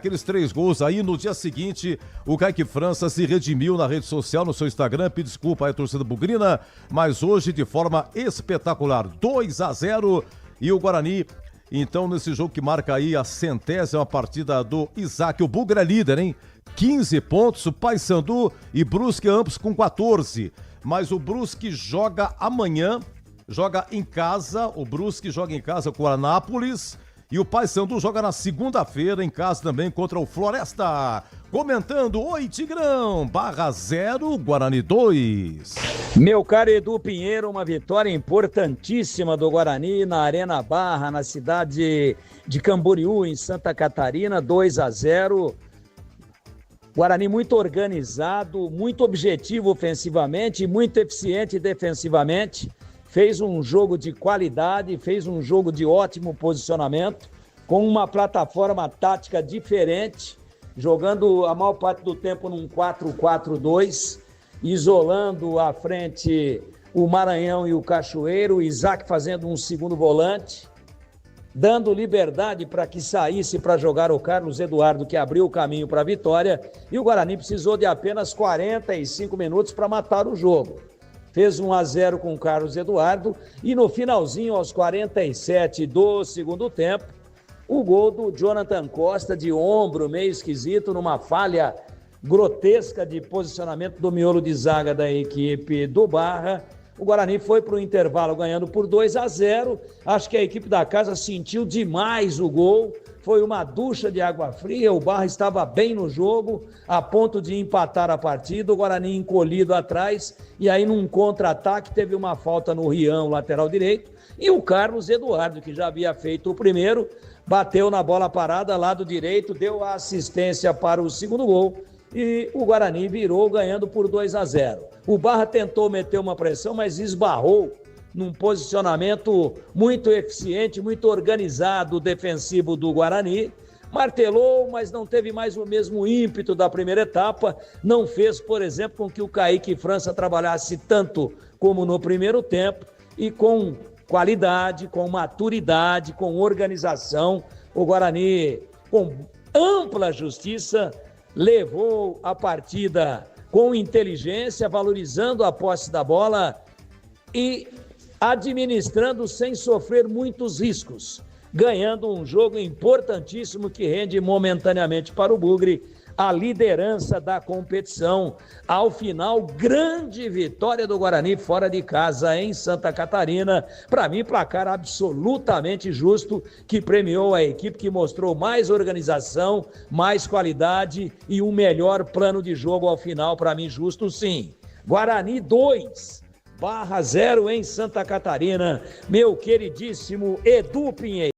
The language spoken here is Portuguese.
Aqueles 3 gols aí, no dia seguinte, o Kaique França se redimiu na rede social, no seu Instagram, pediu desculpa aí à torcida bugrina, mas hoje de forma espetacular, 2-0, e o Guarani, então, nesse jogo que marca aí a 100ª partida do Isaac, o Bugra é líder, hein? 15 pontos, o Paysandu e Brusque ambos com 14, mas o Brusque joga amanhã, joga em casa, o Brusque joga em casa com o Anápolis, e o Paysandu joga na segunda-feira em casa também contra o Floresta. Comentando, oi Tigrão, Barra 0, Guarani 2. Meu caro Edu Pinheiro, uma vitória importantíssima do Guarani na Arena Barra, na cidade de Camboriú, em Santa Catarina, 2-0. Guarani muito organizado, muito objetivo ofensivamente e muito eficiente defensivamente. Fez um jogo de qualidade, fez um jogo de ótimo posicionamento, com uma plataforma tática diferente, jogando a maior parte do tempo num 4-4-2, isolando à frente o Maranhão e o Cachoeiro, o Isaac fazendo um segundo volante, dando liberdade para que saísse para jogar o Carlos Eduardo, que abriu o caminho para a vitória, e o Guarani precisou de apenas 45 minutos para matar o jogo. Fez 1-0 com o Carlos Eduardo e no finalzinho, aos 47 do segundo tempo, o gol do Jonathan Costa de ombro, meio esquisito, numa falha grotesca de posicionamento do miolo de zaga da equipe do Barra. O Guarani foi para o intervalo ganhando por 2-0. Acho que a equipe da casa sentiu demais o gol. Foi uma ducha de água fria. O Barra estava bem no jogo, a ponto de empatar a partida. O Guarani encolhido atrás. E aí, num contra-ataque, teve uma falta no Rião, lateral direito. E o Carlos Eduardo, que já havia feito o primeiro, bateu na bola parada, lado direito, deu a assistência para o segundo gol. E o Guarani virou ganhando por 2-0. O Barra tentou meter uma pressão, mas esbarrou num posicionamento muito eficiente, muito organizado defensivo do Guarani. Martelou, mas não teve mais o mesmo ímpeto da primeira etapa. Não fez, por exemplo, com que o Kaique França trabalhasse tanto como no primeiro tempo. E com qualidade, com maturidade, com organização, o Guarani, com ampla justiça, levou a partida com inteligência, valorizando a posse da bola e administrando sem sofrer muitos riscos, ganhando um jogo importantíssimo que rende momentaneamente para o Bugre a liderança da competição. Ao final, grande vitória do Guarani fora de casa em Santa Catarina. Para mim, placar absolutamente justo, que premiou a equipe que mostrou mais organização, mais qualidade e um melhor plano de jogo ao final. Para mim, justo sim. Guarani 2, Barra 0 em Santa Catarina. Meu queridíssimo Edu Pinheiro.